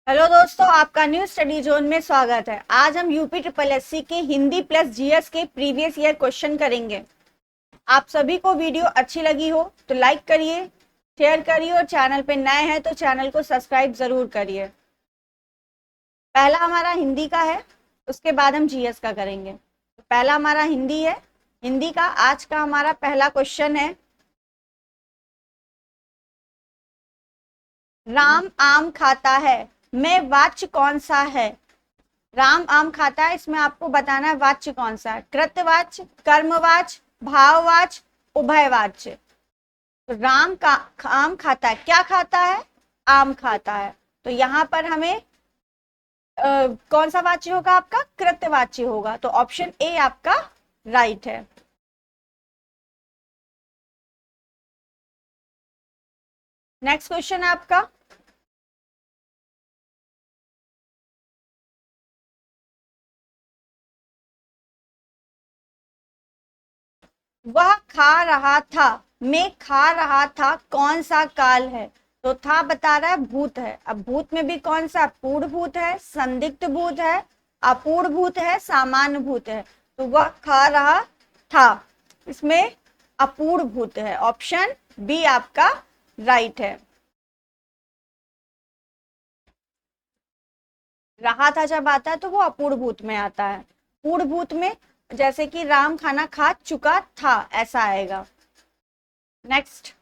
Hello दोस्तों, आपका new study zone में स्वागत है। आज हम यूपी ट्रिपल एससी के हिंदी प्लस जीएस के प्रीवियस ईयर क्वेश्चन करेंगे। आप सभी को वीडियो अच्छी लगी हो तो लाइक करिए, शेयर करिए और चैनल पे नए हैं तो चैनल को सब्सक्राइब जरूर करिए। पहला हमारा हिंदी का है, उसके बाद हम जीएस का करेंगे। तो पहला हमारा हिंदी है। हिंदी का आज का हमारा पहला क्वेश्चन है, राम आम खाता है में वाच्य कौन सा है। राम आम खाता है, इसमें आपको बताना है वाच्य कौन सा है। कृतवाच्य, कर्मवाच्य, भाववाच्य, उभयवाच्य। तो राम का आम खाता है, क्या खाता है? आम खाता है। तो यहाँ पर हमें कौन सा वाच्य होगा? आपका कृतवाच्य होगा। तो ऑप्शन ए आपका राइट है। नेक्स्ट क्वेश्चन है आपका, वह खा रहा था में खा रहा था कौन सा काल है। तो था बता रहा है भूत है। अब भूत में भी कौन सा? पूर्ण भूत है, संदिग्ध भूत है, अपूर्ण भूत है, सामान्य भूत है। तो वह खा रहा था, इसमें अपूर्ण भूत है। ऑप्शन बी आपका राइट है। रहा था जब आता है तो वो अपूर्ण भूत में आता है। पूर्ण भूत में जैसे कि राम खाना खा चुका था, ऐसा आएगा। नेक्स्ट,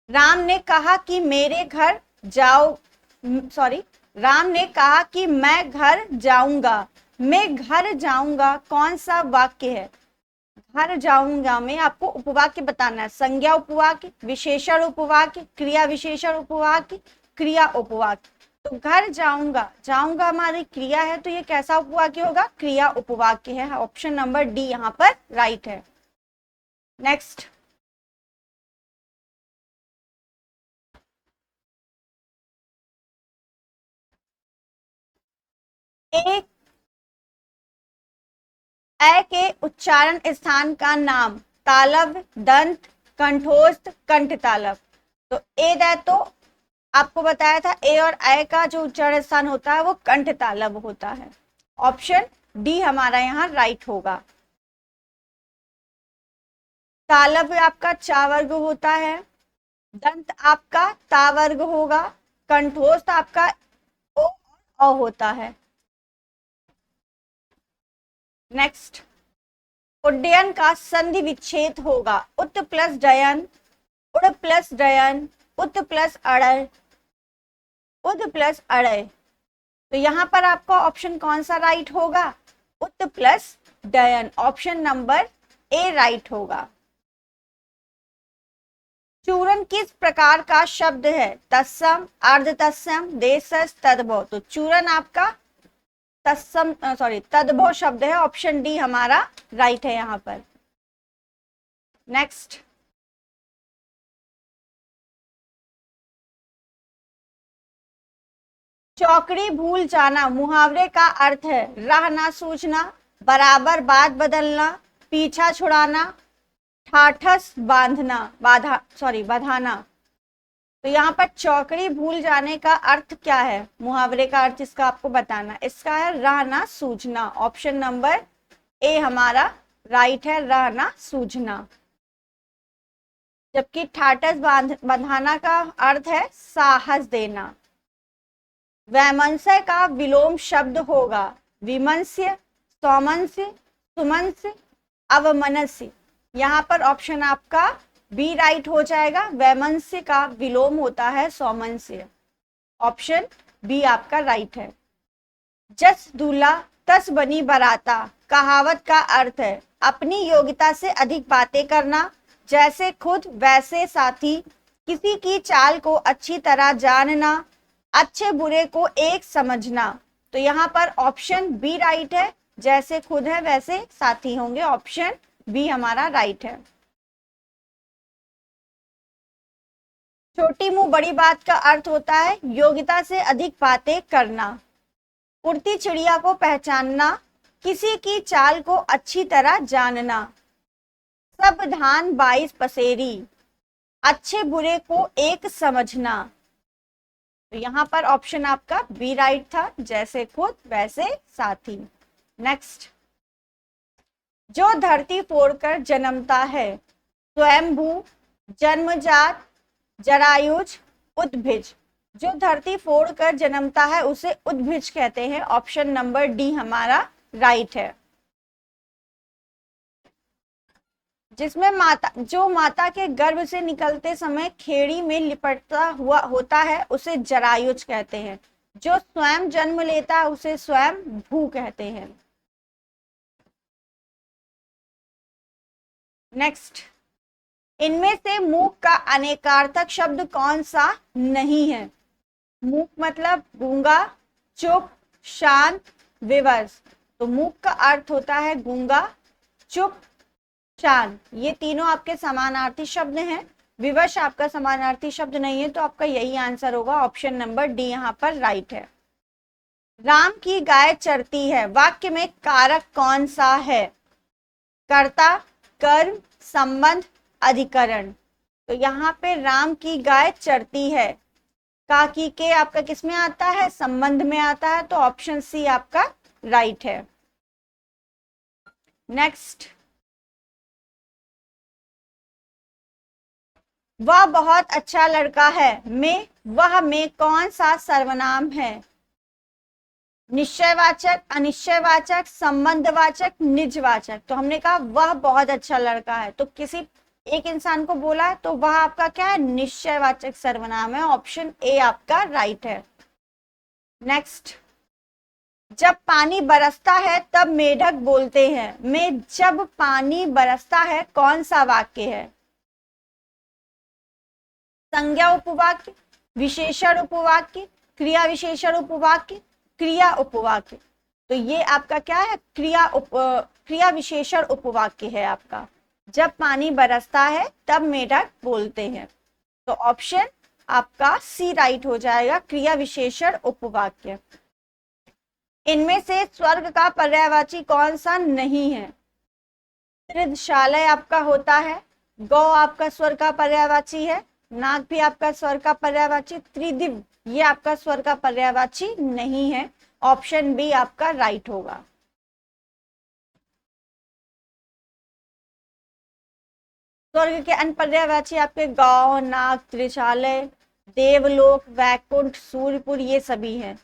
राम ने कहा कि मेरे घर जाओ, सॉरी, राम ने कहा कि मैं घर जाऊंगा। मैं घर जाऊंगा कौन सा वाक्य है? घर जाऊंगा में आपको उपवाक्य बताना है। संज्ञा उपवाक्य, विशेषण उपवाक्य, क्रिया विशेषण उपवाक्य, क्रिया उपवाक्य। तो घर जाऊंगा, जाऊंगा हमारी क्रिया है, तो ये कैसा उपवाक्य होगा? क्रिया उपवाक्य है। ऑप्शन नंबर डी यहाँ पर राइट है। नेक्स्ट, एक अ के उच्चारण स्थान का नाम तालव्य, दंत, कंठोस्थ, कंठ तालव। तो ए दै तो आपको बताया था, ए और अ का जो उच्चारण स्थान होता है वो कंठ तालव होता है। ऑप्शन डी हमारा यहाँ राइट होगा। तालव्य आपका चा वर्ग होता है, दंत आपका ता वर्ग होगा, कंठोस्थ आपका ओ और अ होता है। नेक्स्ट, उड्डयन का संधि विच्छेद होगा उत प्लस डयन, उड़ प्लस डयन, उत प्लस अड़य, उद प्लस अड़य। तो यहाँ पर आपका ऑप्शन कौन सा राइट होगा? उत प्लस डयन। ऑप्शन नंबर ए राइट होगा। चूरन किस प्रकार का शब्द है? तत्सम, अर्ध तत्सम, देशज, तद्भव। तो चूरन आपका तत्सम, सॉरी, तद्भव शब्द है। ऑप्शन डी हमारा राइट है यहाँ पर। नेक्स्ट, चौकड़ी भूल जाना मुहावरे का अर्थ है राह ना सूझना, बराबर बात बदलना, पीछा छुड़ाना, ठाठस बांधना, बाधा, सॉरी, बधाना। तो यहाँ पर चौकड़ी भूल जाने का अर्थ क्या है? मुहावरे का अर्थ इसका आपको बताना। इसका है राह ना सूझना। ऑप्शन नंबर ए हमारा राइट है, राह ना सूझना। जबकि ठाठस बंधाना का अर्थ है साहस देना। वैमनस्य का विलोम शब्द होगा विमनस्य, सौमनस्य, सुमनस्य, अवमनस्य। यहाँ पर ऑप्शन आपका बी राइट हो जाएगा। वैमनस्य का विलोम होता है सौमनस्य। ऑप्शन बी आपका राइट है। जस दूल्हा तस बनी बराता कहावत का अर्थ है अपनी योग्यता से अधिक बातें करना, जैसे खुद वैसे साथी, किसी की चाल को अच्छी तरह जानना, अच्छे बुरे को एक समझना। तो यहाँ पर ऑप्शन बी राइट है। जैसे खुद है वैसे साथी होंगे। ऑप्शन बी हमारा राइट है। छोटी मुंह बड़ी बात का अर्थ होता है योग्यता से अधिक बातें करना, उड़ती चिड़िया को पहचानना, किसी की चाल को अच्छी तरह जानना, सब धान 22 पसेरी, अच्छे बुरे को एक समझना, तो यहाँ पर ऑप्शन आपका बी राइट था, जैसे खुद वैसे साथी। नेक्स्ट, जो धरती फोड़कर जन्मता है, स्वयंभू, जन्मजात, जरायुज, उद्भिज। जो धरती फोड़कर जन्मता है उसे उद्भिज कहते हैं। ऑप्शन नंबर डी हमारा राइट है। जिसमें माता के गर्भ से निकलते समय खेड़ी में लिपटता हुआ होता है उसे जरायुज कहते हैं। जो स्वयं जन्म लेता है उसे स्वयं भू कहते हैं। नेक्स्ट, इनमें से मूक का अनेकार्थक शब्द कौन सा नहीं है? मूक मतलब गूंगा, चुप, शांत, विवश। तो मूक का अर्थ होता है गूंगा, चुप, शांत। ये तीनों आपके समानार्थी शब्द हैं। विवश आपका समानार्थी शब्द नहीं है, तो आपका यही आंसर होगा। ऑप्शन नंबर डी यहाँ पर राइट है। राम की गाय चरती है, वाक्य में कारक कौन सा है? कर्ता, कर्म, संबंध, अधिकरण। तो यहाँ पे राम की गाय चरती है, का की के आपका किस में आता है? संबंध में आता है। तो ऑप्शन सी आपका राइट है। नेक्स्ट, वह बहुत अच्छा लड़का है में वह में कौन सा सर्वनाम है? निश्चयवाचक, अनिश्चयवाचक, संबंधवाचक, निजवाचक। तो हमने कहा वह बहुत अच्छा लड़का है, तो किसी एक इंसान को बोला है, तो वह आपका क्या है? निश्चयवाचक सर्वनाम है। ऑप्शन ए आपका राइट है। नेक्स्ट, जब पानी बरसता है तब मेढक बोलते हैं में जब पानी बरसता है कौन सा वाक्य है? संज्ञा उपवाक्य, विशेषण उपवाक्य, क्रिया विशेषण उपवाक्य, क्रिया उपवाक्य। तो ये आपका क्या है? क्रिया विशेषण उपवाक्य है आपका। जब पानी बरसता है तब मेढक बोलते हैं। तो ऑप्शन आपका सी राइट हो जाएगा, क्रिया विशेषण उपवाक्य। इनमें से स्वर्ग का पर्यायवाची कौन सा नहीं है? त्रिदशालय आपका होता है, गौ आपका स्वर्ग का पर्यायवाची है, नाग भी आपका स्वर का पर्यायवाची, त्रिदिव ये आपका स्वर का पर्यायवाची नहीं है। ऑप्शन बी आपका राइट होगा। स्वर्ग के अन्य पर्यायवाची आपके गौ, नाग, त्रिशालय, देवलोक, वैकुंठ, सूर्यपुर ये सभी हैं।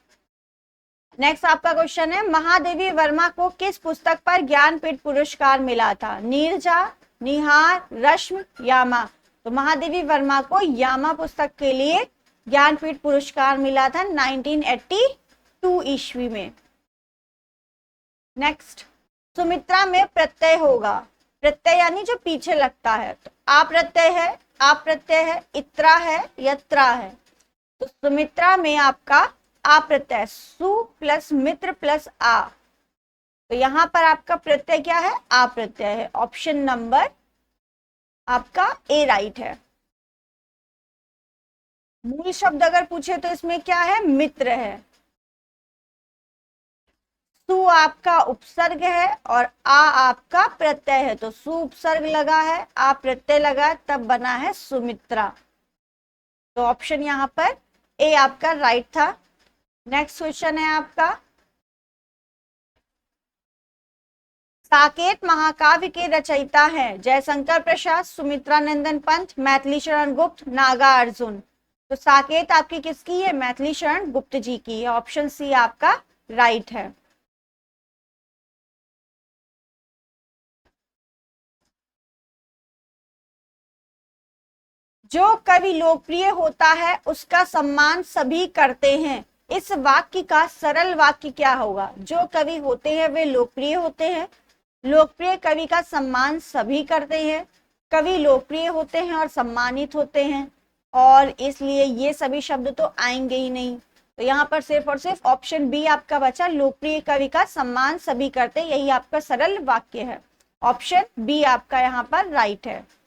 नेक्स्ट आपका क्वेश्चन है, महादेवी वर्मा को किस पुस्तक पर ज्ञानपीठ पुरस्कार मिला था? नीरजा, निहार, रश्मि, यामा। तो महादेवी वर्मा को यामा पुस्तक के लिए ज्ञानपीठ पुरस्कार मिला था 1982 ईस्वी में। नेक्स्ट, सुमित्रा में प्रत्यय होगा, प्रत्यय यानी जो पीछे लगता है, तो आ प्रत्यय है, आप प्रत्यय है, इत्रा है, यत्रा है। तो सुमित्रा में आपका आ प्रत्यय, सु प्लस मित्र प्लस आ। तो यहां पर आपका प्रत्यय क्या है? आ प्रत्यय है। ऑप्शन नंबर आपका ए राइट है। मूल शब्द अगर पूछे तो इसमें क्या है? मित्र है। सु आपका उपसर्ग है और आ आपका प्रत्यय है, तो सु उपसर्ग लगा है, आ प्रत्यय लगा है, तब बना है सुमित्रा। तो ऑप्शन यहां पर ए आपका राइट था। नेक्स्ट क्वेश्चन है आपका, साकेत महाकाव्य के रचयिता हैं जयशंकर प्रसाद, सुमित्रा नंदन पंत, मैथिली शरण गुप्त, नागा अर्जुन। तो साकेत आपकी किसकी है? मैथिली शरण गुप्त जी की है। ऑप्शन सी आपका राइट है। जो कवि लोकप्रिय होता है उसका सम्मान सभी करते हैं, इस वाक्य का सरल वाक्य क्या होगा? जो कवि होते हैं वे लोकप्रिय होते हैं, लोकप्रिय कवि का सम्मान सभी करते हैं, कवि लोकप्रिय होते हैं और सम्मानित होते हैं, और इसलिए ये सभी शब्द तो आएंगे ही नहीं। तो यहाँ पर सिर्फ और सिर्फ ऑप्शन बी आपका बचा, लोकप्रिय कवि का सम्मान सभी करते, यही आपका सरल वाक्य है। ऑप्शन बी आपका यहाँ पर राइट है।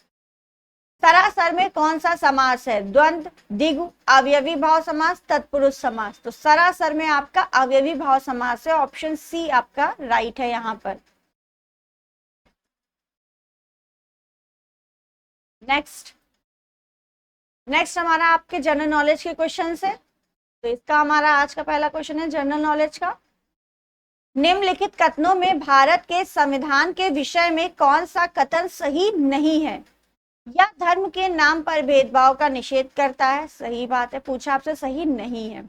सरासर में कौन सा समास है? द्वंद्व, द्विगु, अवयवी भाव समास, तत्पुरुष समास। तो सरासर में आपका अवयवी भाव समास है। ऑप्शन सी आपका राइट है यहाँ पर। नेक्स्ट हमारा आपके जनरल नॉलेज के क्वेश्चन है। तो इसका हमारा आज का पहला क्वेश्चन है जनरल नॉलेज का। निम्नलिखित कथनों में भारत के संविधान के विषय में कौन सा कथन सही नहीं है? यह धर्म के नाम पर भेदभाव का निषेध करता है, सही बात है, पूछा आपसे, सही नहीं है।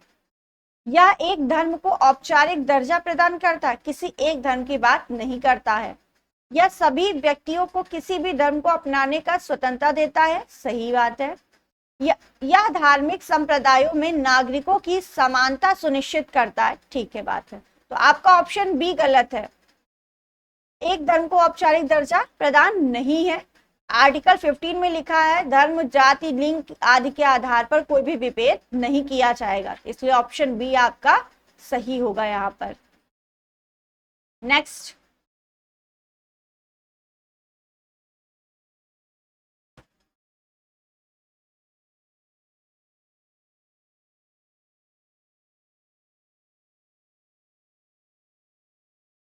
यह एक धर्म को औपचारिक दर्जा प्रदान करता है, किसी एक धर्म की बात नहीं करता है। यह सभी व्यक्तियों को किसी भी धर्म को अपनाने का स्वतंत्रता देता है, सही बात है। यह धार्मिक संप्रदायों में नागरिकों की समानता सुनिश्चित करता है, ठीक है, बात है। तो आपका ऑप्शन बी गलत है, एक धर्म को औपचारिक दर्जा प्रदान नहीं है। आर्टिकल 15 में लिखा है धर्म, जाति, लिंग आदि के आधार पर कोई भी विभेद नहीं किया जाएगा, इसलिए ऑप्शन बी आपका सही होगा यहाँ पर। नेक्स्ट,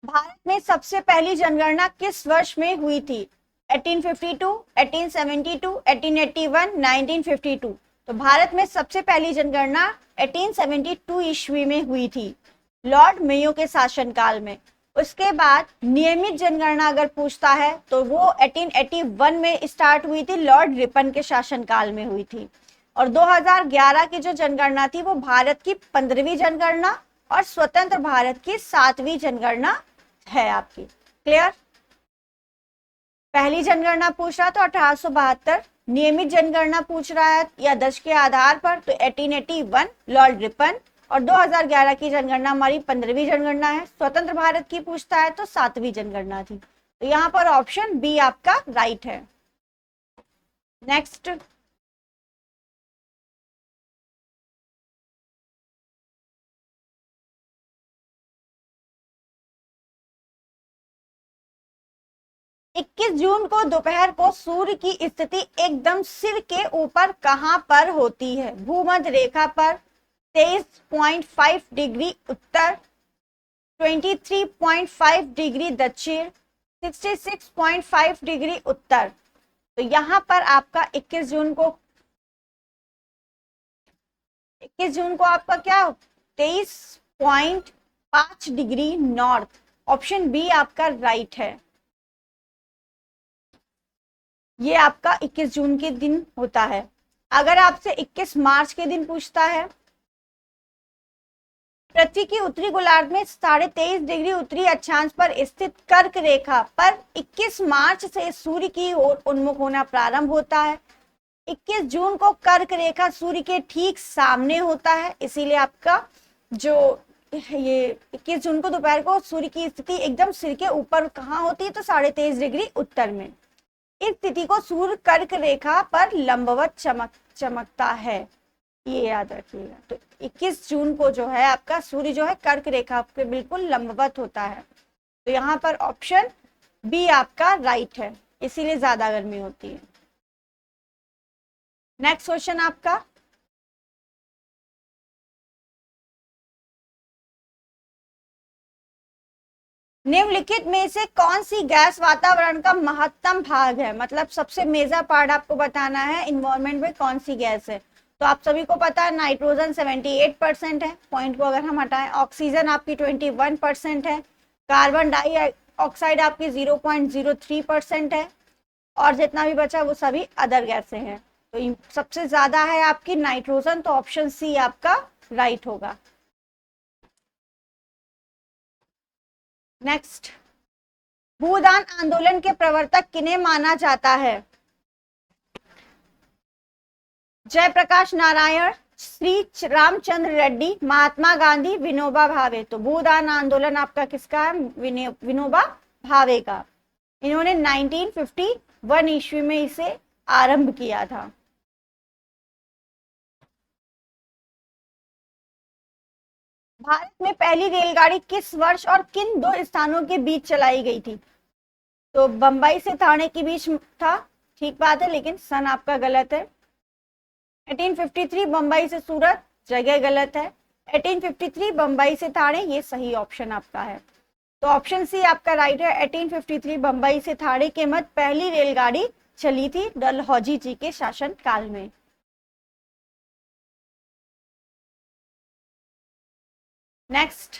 भारत में सबसे पहली जनगणना किस वर्ष में हुई थी? 1852, 1872, 1881, 1952। तो भारत में सबसे पहली जनगणना 1872 ईस्वी में हुई थी, लॉर्ड मेयो के शासनकाल में। उसके बाद नियमित जनगणना अगर पूछता है तो वो 1881 में स्टार्ट हुई थी, लॉर्ड रिपन के शासनकाल में हुई थी। और 2011 की जो जनगणना थी वो भारत की 15वीं जनगणना और स्वतंत्र भारत की 7वीं जनगणना है आपकी। क्लियर? पहली जनगणना पूछ रहा तो 1872, नियमित जनगणना पूछ रहा है या दश के आधार पर तो 1881 लॉर्ड रिपन, और 2011 की जनगणना हमारी 15वीं जनगणना है। स्वतंत्र भारत की पूछता है तो 7वीं जनगणना थी। तो यहाँ पर ऑप्शन बी आपका राइट है। नेक्स्ट, इक्कीस जून को दोपहर को सूर्य की स्थिति एकदम सिर के ऊपर कहां पर होती है? भूमध्य रेखा पर, 23.5 डिग्री उत्तर, 23.5 डिग्री दक्षिण, 66.5 डिग्री उत्तर। तो यहां पर आपका 21 जून को आपका क्या, 23.5 डिग्री नॉर्थ। ऑप्शन बी आपका राइट है। ये आपका 21 जून के दिन होता है। अगर आपसे 21 मार्च के दिन पूछता है, पृथ्वी की उत्तरी गोलार्ध में 23.5 डिग्री उत्तरी अक्षांश पर स्थित कर्क रेखा पर 21 मार्च से सूर्य की ओर उन्मुख होना प्रारंभ होता है। 21 जून को कर्क रेखा सूर्य के ठीक सामने होता है, इसीलिए आपका जो ये 21 जून को दोपहर को सूर्य की स्थिति एकदम सिर के ऊपर कहाँ होती है? तो 23.5 डिग्री उत्तर में। इस तिथि को सूर्य कर्क रेखा पर लंबवत चमकता है, ये याद रखिएगा। तो 21 जून को जो है आपका सूर्य जो है कर्क रेखा पे बिल्कुल लंबवत होता है। तो यहाँ पर ऑप्शन बी आपका राइट है, इसीलिए ज्यादा गर्मी होती है। नेक्स्ट क्वेश्चन आपका, निम्नलिखित में से कौन सी गैस वातावरण का महत्तम भाग है? मतलब सबसे मेजर पार्ट आपको बताना है इन्वायरमेंट में कौन सी गैस है। तो आप सभी को पता है नाइट्रोजन 78% है, पॉइंट को अगर हम हटाएं। ऑक्सीजन आपकी 21% है, कार्बन डाइऑक्साइड आपकी 0.03% है, और जितना भी बचा वो सभी अदर गैसें हैं। तो सबसे ज्यादा है आपकी नाइट्रोजन, तो ऑप्शन सी आपका राइट होगा। नेक्स्ट, भूदान आंदोलन के प्रवर्तक किन्हें माना जाता है? जयप्रकाश नारायण, श्री रामचंद्र रेड्डी, महात्मा गांधी, विनोबा भावे। तो भूदान आंदोलन आपका किसका है? विनोबा भावे का। इन्होंने 1951 ईस्वी में इसे आरंभ किया था। भारत में पहली रेलगाड़ी किस वर्ष और किन दो स्थानों के बीच चलाई गई थी? तो बंबई से ठाणे के बीच था, ठीक बात है, लेकिन सन आपका गलत है। 1853 बंबई से सूरत, जगह गलत है। 1853 बंबई से ठाणे, ये सही ऑप्शन आपका है। तो ऑप्शन सी आपका राइट है। 1853 बंबई से ठाणे के मध्य पहली रेलगाड़ी चली थी डलहौजी जी के शासन काल में। नेक्स्ट,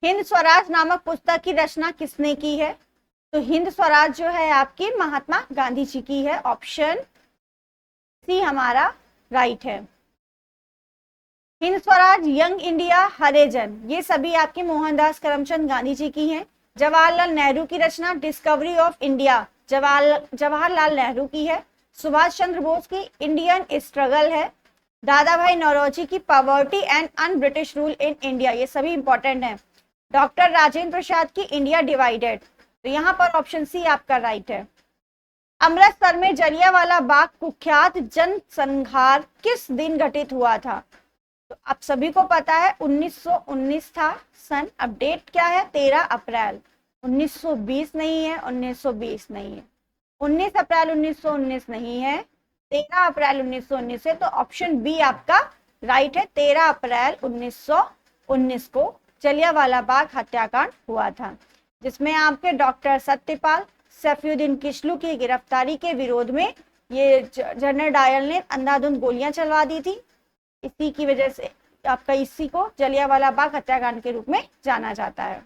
हिंद स्वराज नामक पुस्तक की रचना किसने की है? तो हिंद स्वराज जो है आपकी महात्मा गांधी जी की है। ऑप्शन सी हमारा राइट है। हिंद स्वराज, यंग इंडिया, हरिजन, ये सभी आपके मोहनदास करमचंद गांधी जी की हैं। जवाहरलाल नेहरू की रचना Discovery of India Jawaharlal Nehru की है। सुभाष चंद्र बोस की इंडियन स्ट्रगल है। दादा भाई नौरोजी की poverty and un British rule in India, ये सभी इंपॉर्टेंट हैं। डॉक्टर राजेंद्र प्रसाद की इंडिया डिवाइडेड, तो यहाँ पर ऑप्शन सी आपका राइट है। अमृतसर में जलियांवाला बाग कुख्यात जनसंहार किस दिन घटित हुआ था? तो आप सभी को पता है 1919 था सन। अब डेट क्या है? 13 अप्रैल। 1920 नहीं है, 1920 नहीं है, 19 अप्रैल 1919 नहीं है, 13 अप्रैल 1919 है। तो ऑप्शन बी आपका राइट है। 13 अप्रैल 1919 को जलियांवाला बाग हत्याकांड हुआ था, जिसमें आपके डॉक्टर सत्यपाल सैफुद्दीन किस्लू की गिरफ्तारी के विरोध में ये जनरल डायर ने अंधाधुंध गोलियां चलवा दी थी। इसी की वजह से आपका इसी को जलियांवाला बाग हत्याकांड के रूप में जाना जाता है।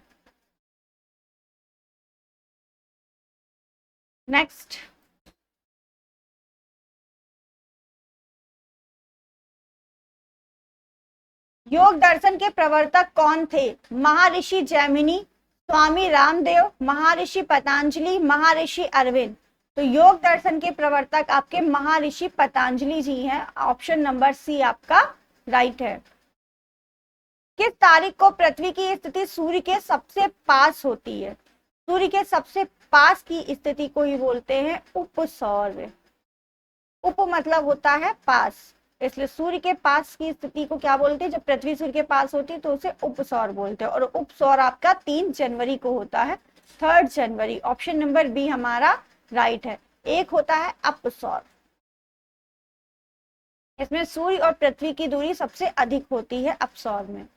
नेक्स्ट, योग दर्शन के प्रवर्तक कौन थे? महर्षि जैमिनी, स्वामी रामदेव, महर्षि पतंजलि, महर्षि अरविंद। तो योग दर्शन के प्रवर्तक आपके महर्षि पतंजलि जी हैं। ऑप्शन नंबर सी आपका राइट है। किस तारीख को पृथ्वी की स्थिति सूर्य के सबसे पास होती है? सूर्य के सबसे पास की स्थिति को ही बोलते हैं उपसौर्य। उप मतलब होता है पास, इसलिए सूर्य के पास की स्थिति को क्या बोलते हैं? जब पृथ्वी सूर्य के पास होती है तो उसे उपसौर बोलते हैं। और उपसौर आपका 3 जनवरी को होता है, 3 जनवरी। ऑप्शन नंबर बी हमारा राइट है। एक होता है अपसौर, इसमें सूर्य और पृथ्वी की दूरी सबसे अधिक होती है अपसौर में।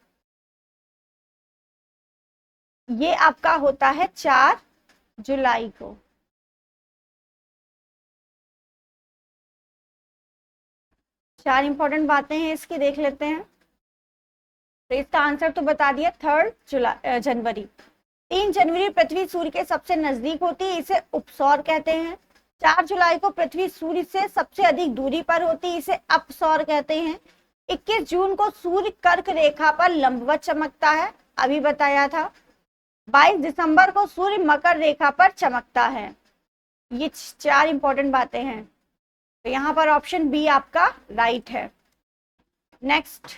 ये आपका होता है 4 जुलाई को। चार इंपॉर्टेंट बातें हैं इसकी, देख लेते हैं। तो इसका आंसर तो बता दिया, 3 जनवरी। 3 जनवरी पृथ्वी सूर्य के सबसे नजदीक होती है, इसे उपसौर कहते हैं। 4 जुलाई को पृथ्वी सूर्य से सबसे अधिक दूरी पर होती है, इसे अपसौर कहते हैं। 21 जून को सूर्य कर्क रेखा पर लंबवत चमकता है, अभी बताया था। 22 दिसंबर को सूर्य मकर रेखा पर चमकता है। ये 4 इंपॉर्टेंट बातें हैं, तो यहाँ पर ऑप्शन बी आपका राइट है। नेक्स्ट,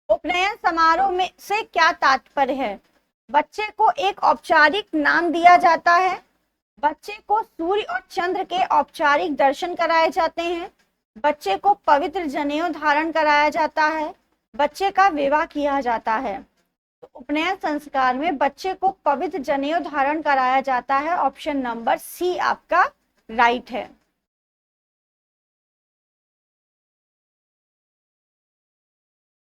उपनयन समारोह में से क्या तात्पर्य है? बच्चे को एक औपचारिक नाम दिया जाता है, बच्चे को सूर्य और चंद्र के औपचारिक दर्शन कराए जाते हैं, बच्चे को पवित्र जनेऊ धारण कराया जाता है, बच्चे का विवाह किया जाता है। तो उपनयन संस्कार में बच्चे को पवित्र जनेऊ धारण कराया जाता है। ऑप्शन नंबर सी आपका राइट है।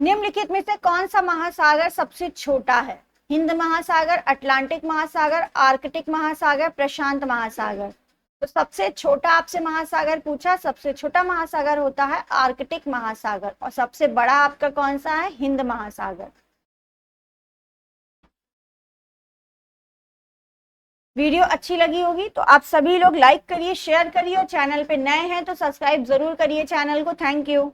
निम्नलिखित में से कौन सा महासागर सबसे छोटा है? हिंद महासागर, अटलांटिक महासागर, आर्कटिक महासागर, प्रशांत महासागर। तो सबसे छोटा आपसे महासागर पूछा, सबसे छोटा महासागर होता है आर्कटिक महासागर, और सबसे बड़ा आपका कौन सा है? हिंद महासागर। वीडियो अच्छी लगी होगी तो आप सभी लोग लाइक करिए, शेयर करिए, और चैनल पे नए हैं तो सब्सक्राइब जरूर करिए चैनल को। Thank you.